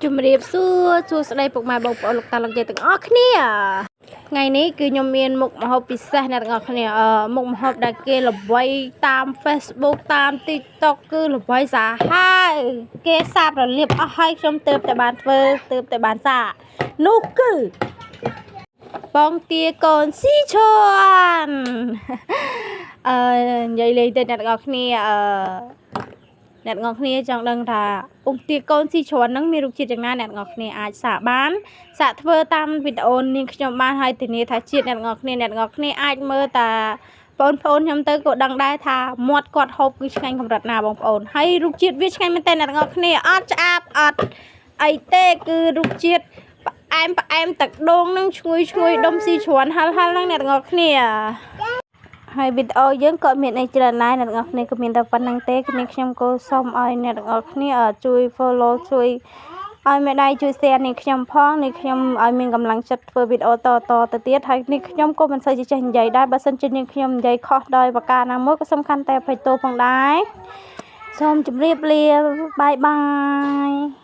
ជំរាបសួរស្ដីពុកម៉ែបងប្អូនលោកតាលោកយាយទាំងអស់គ្នាថ្ងៃនេះគឺខ្ញុំមានមុខម្ហូបពិសេសអ្នកទាំងអស់គ្នាមុខម្ហូបដែលគេល្បីតាម Facebook តាម TikTok គឺល្បីសាហាវគេសាបរលាបអស់ហើយខ្ញុំទើបតែបានធ្វើទើបតែបានសានោះគឺបងទាកូនស៊ីឈួននិយាយលេងទៅអ្នកទាំងអស់គ្នាអ្នកទាំងអស់គ្នាចង់ដឹងថាពងទាកូនស៊ីជ្រាន់ហ្នឹងមានរសជាតិយ៉ាងណាអ្នកទាំងអស់គ្នាអាចសាកបានសាកធ្វើតាមវីដេអូនាងខ្ញុំបានហើយធានាថាជាតិអ្នកទាំងអស់គ្នាអាចមើលតាបងប្អូនខ្ញុំទៅក៏ដឹងដែរថាមាត់គាត់ហូបគឺឆ្ងាញ់កម្រិតណាបងប្អូនហើយរសជាតិវាឆ្ងាញ់មែនតើអ្នកទាំងអស់គ្នាអត់ឆ្អាបអត់អីទេគឺរសជាតិផ្អែមទឹកដូងនឹងឈ្ងុយដុំស៊ីជ្រាន់ហឹលហ្នឹងអ្នកទាំងអស់គ្នាហើយវីដេអូយើងក៏មានអីច្រើនដែរអ្នកទាំងអស់គ្នាក៏មានតែប៉ុណ្្នឹងទេខ្ញុំក៏សូមឲ្យអ្នកទាំងអស់គ្នាជួយ follow ជួយឲ្យមេដៃជួយ share នេះខ្ញុំផងនេះខ្ញុំឲ្យមានកម្លាំងចិត្តធ្វើវីដេអូតទៅទៀតហើយនេះខ្ញុំក៏មិនសូវចេះនិយាយដែរបើសិនជានេះខ្ញុំនិយាយខុសដោយប្រការណាមួយក៏សំខាន់តែអភ័យទោសផងដែរសូមជម្រាបលាបាយបាយ